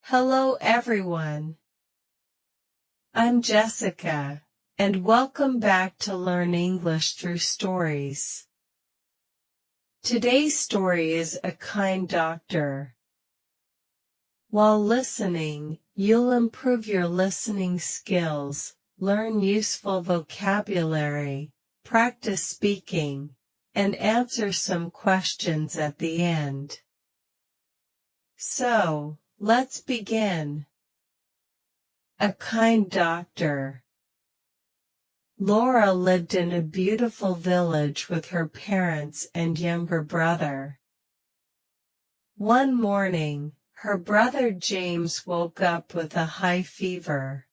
Hello everyone. I'm Jessica, and welcome back to Learn English Through Stories. Today's story is A Kind Doctor. While listening, you'll improve your listening skills, learn useful vocabulary, practice speaking, and answer some questions at the end. So, let's begin. A Kind Doctor. Laura lived in a beautiful village with her parents and younger brother. One morning, her brother James woke up with a high fever.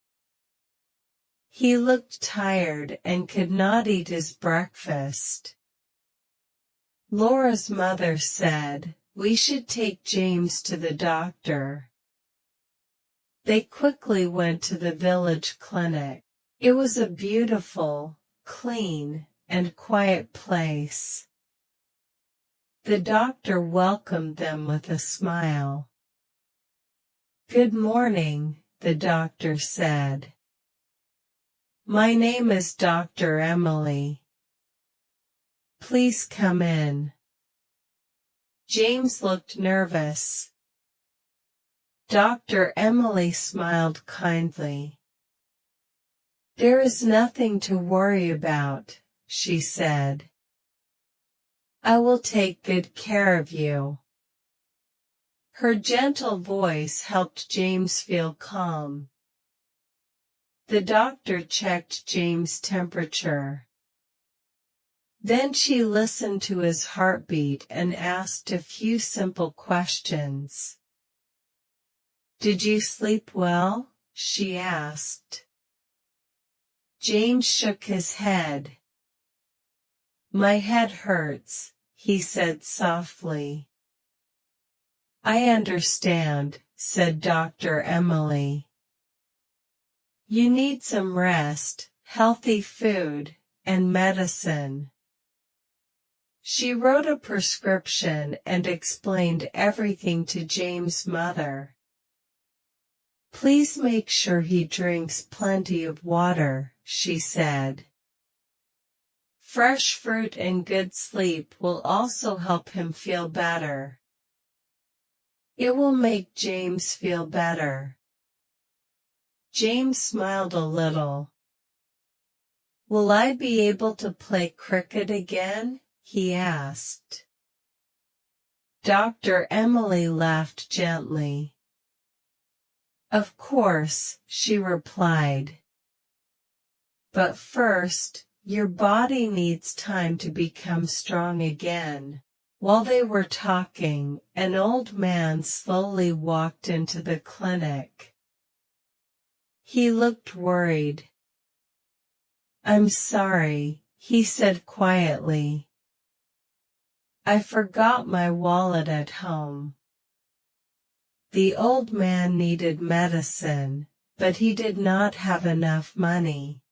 He looked tired and could not eat his breakfast. Laura's mother said, "We should take James to the doctor." They quickly went to the village clinic. It was a beautiful, clean, and quiet place. The doctor welcomed them with a smile. "Good morning," the doctor said. "My name is Dr. Emily. Please come in." James looked nervous. Dr. Emily smiled kindly. "There is nothing to worry about," she said. "I will take good care of you." Her gentle voice helped James feel calm. The doctor checked James' temperature. Then she listened to his heartbeat and asked a few simple questions. "Did you sleep well?" she asked. James shook his head. "My head hurts," he said softly. "I understand," said Dr. Emily. "You need some rest, healthy food, and medicine." She wrote a prescription and explained everything to James' mother. "Please make sure he drinks plenty of water," she said. "Fresh fruit and good sleep will also help him feel better. It will make James feel better." James smiled a little. "Will I be able to play cricket again?" he asked. Dr. Emily laughed gently. "Of course," she replied. "But first, your body needs time to become strong again." While they were talking, an old man slowly walked into the clinic. He looked worried. "I'm sorry," he said quietly. "I forgot my wallet at home." The old man needed medicine, but he did not have enough money.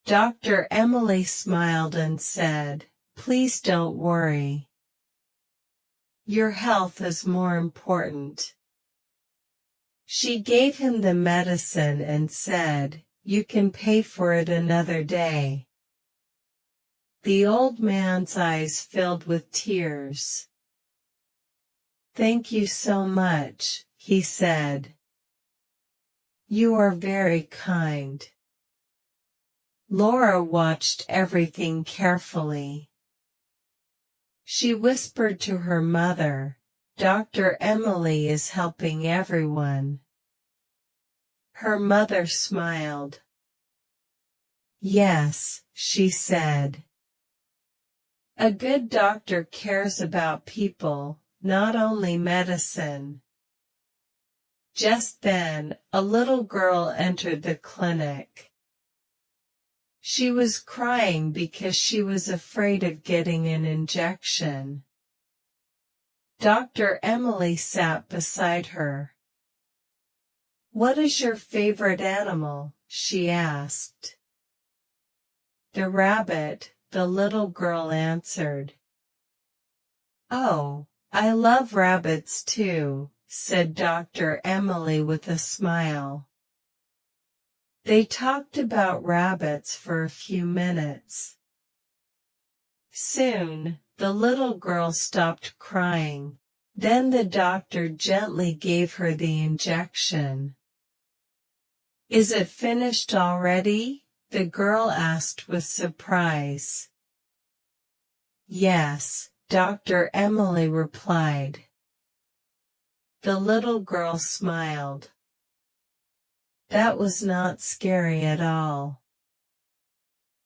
Dr. Emily smiled and said, "Please don't worry. Your health is more important." She gave him the medicine and said, "You can pay for it another day." The old man's eyes filled with tears. "Thank you so much," he said. "You are very kind." Laura watched everything carefully. She whispered to her mother, "Dr. Emily is helping everyone." Her mother smiled. "Yes," she said. "A good doctor cares about people, not only medicine." Just then, a little girl entered the clinic. She was crying because she was afraid of getting an injection. Dr. Emily sat beside her. "What is your favorite animal?" she asked. "The rabbit," the little girl answered. "Oh, I love rabbits too," said Dr. Emily with a smile. They talked about rabbits for a few minutes. Soon, the little girl stopped crying. Then the doctor gently gave her the injection. "Is it finished already?" the girl asked with surprise. "Yes," Dr. Emily replied. The little girl smiled. That was not scary at all.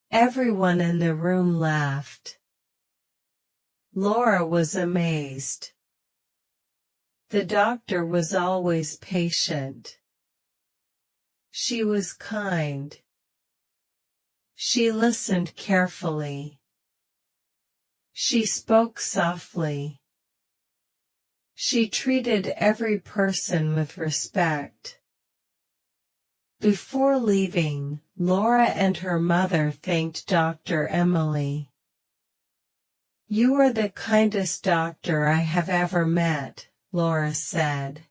Everyone in the room laughed. Laura was amazed. The doctor was always patient. She was kind. She listened carefully. She spoke softly. She treated every person with respect. Before leaving, Laura and her mother thanked Dr. Emily. "You are the kindest doctor I have ever met," Laura said.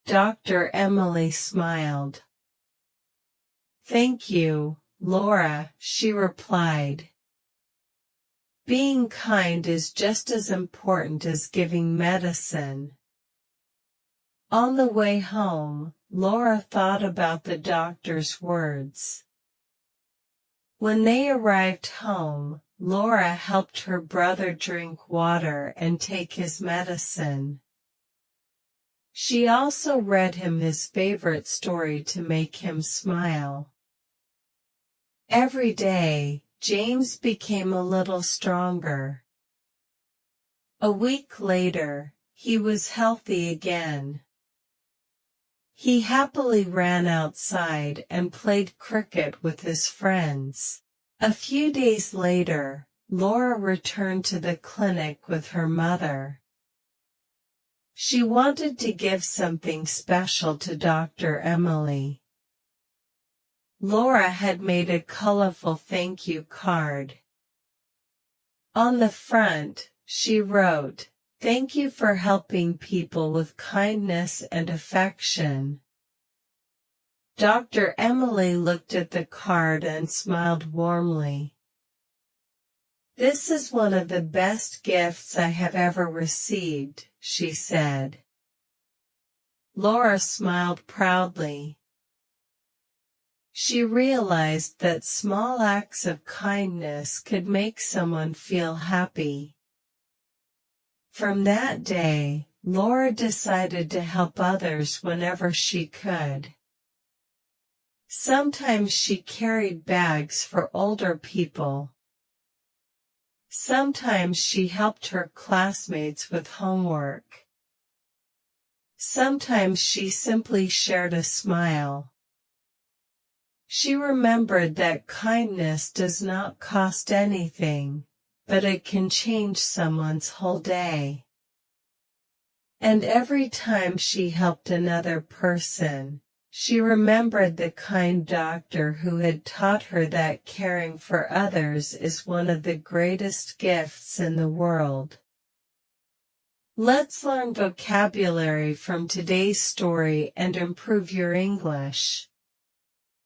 Dr. Emily smiled. "Thank you, Laura," she replied. "Being kind is just as important as giving medicine." On the way home, Laura thought about the doctor's words. When they arrived home, Laura helped her brother drink water and take his medicine. She also read him his favorite story to make him smile. Every day, James became a little stronger. A week later, he was healthy again. He happily ran outside and played cricket with his friends. A few days later, Laura returned to the clinic with her mother. She wanted to give something special to Dr. Emily. Laura had made a colorful thank you card. On the front, she wrote, "Thank you for helping people with kindness and affection." Dr. Emily looked at the card and smiled warmly. "This is one of the best gifts I have ever received," she said. Laura smiled proudly. She realized that small acts of kindness could make someone feel happy. From that day, Laura decided to help others whenever she could. Sometimes she carried bags for older people. Sometimes she helped her classmates with homework. Sometimes she simply shared a smile. She remembered that kindness does not cost anything, but it can change someone's whole day. And every time she helped another person, she remembered the kind doctor who had taught her that caring for others is one of the greatest gifts in the world. Let's learn vocabulary from today's story and improve your English.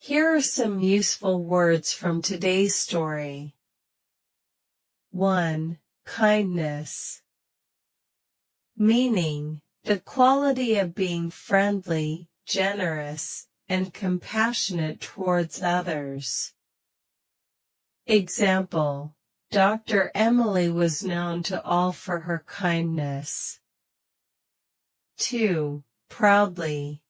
Here are some useful words from today's story. 1. Kindness. Meaning, the quality of being friendly, generous, and compassionate towards others. Example: Dr. Emily was known to all for her kindness. 2. Proudly.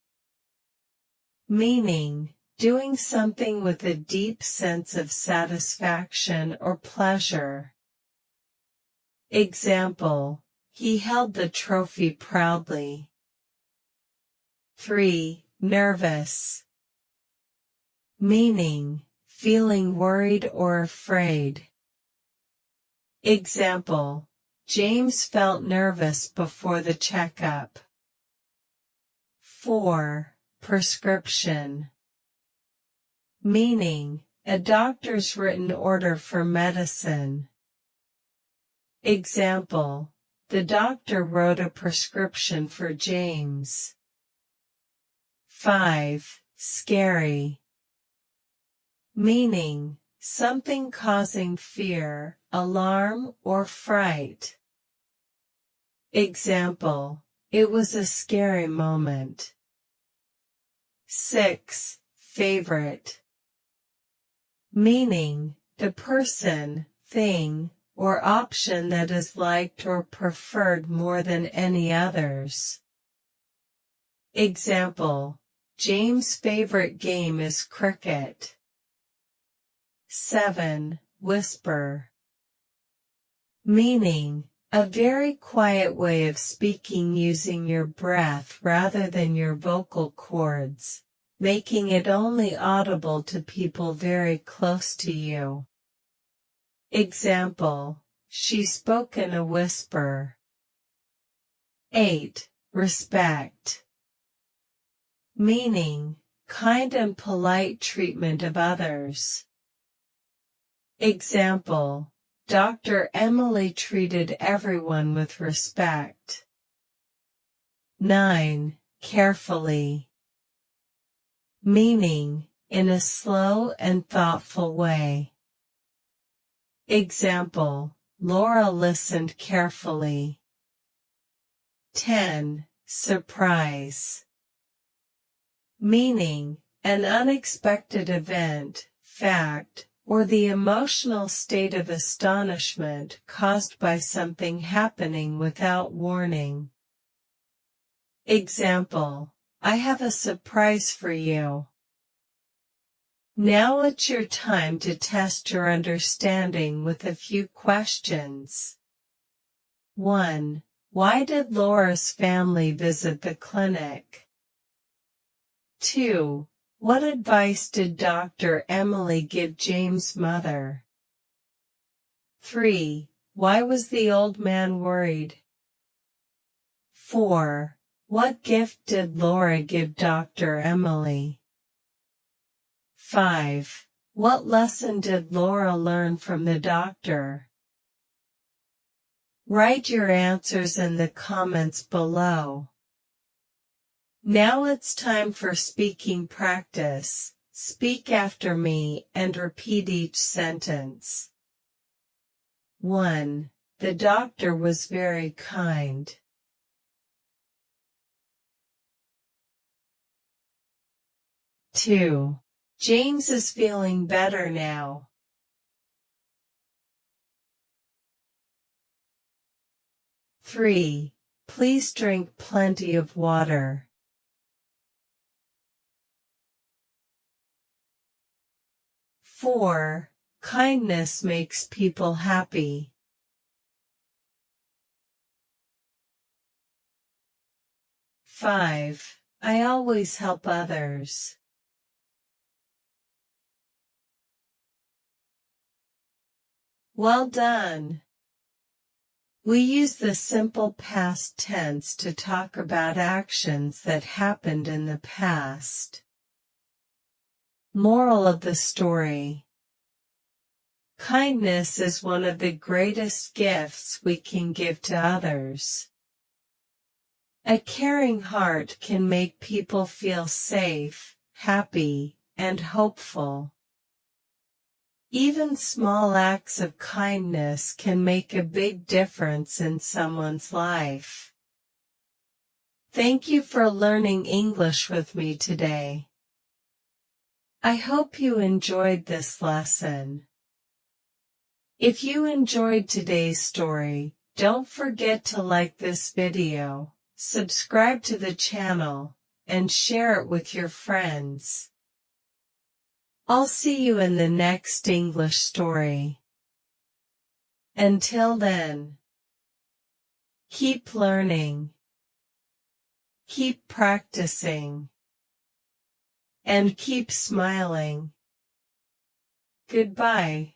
Meaning, doing something with a deep sense of satisfaction or pleasure. Example: he held the trophy proudly. 3. Nervous. Meaning, feeling worried or afraid. Example: James felt nervous before the checkup. 4. Prescription. Meaning, a doctor's written order for medicine. Example: the doctor wrote a prescription for James. 5. Scary. Meaning, something causing fear, alarm, or fright. Example, it was a scary moment. 6. Favorite. Meaning, the person, thing, or option that is liked or preferred more than any others. Example, James' favorite game is cricket. 7. Whisper. Meaning, a very quiet way of speaking using your breath rather than your vocal cords, making it only audible to people very close to you. Example, she spoke in a whisper. 8. Respect. Meaning, kind and polite treatment of others. Example, Dr. Emily treated everyone with respect. 9. Carefully. Meaning, in a slow and thoughtful way. Example, Laura listened carefully. 10. Surprise. Meaning, an unexpected event, fact, or the emotional state of astonishment caused by something happening without warning. Example, I have a surprise for you. Now it's your time to test your understanding with a few questions. 1. Why did Laura's family visit the clinic? 2. What advice did Dr. Emily give James' mother? 3. Why was the old man worried? 4. What gift did Laura give Dr. Emily? 5. What lesson did Laura learn from the doctor? Write your answers in the comments below. Now it's time for speaking practice. Speak after me and repeat each sentence. 1. The doctor was very kind. 2. James is feeling better now. 3. Please drink plenty of water. 4. Kindness makes people happy. 5. I always help others. Well done! We use the simple past tense to talk about actions that happened in the past. Moral of the story: kindness is one of the greatest gifts we can give to others. A caring heart can make people feel safe, happy, and hopeful. Even small acts of kindness can make a big difference in someone's life. Thank you for learning English with me today. I hope you enjoyed this lesson. If you enjoyed today's story, don't forget to like this video, subscribe to the channel, and share it with your friends. I'll see you in the next English story. Until then, keep learning, keep practicing, and keep smiling. Goodbye.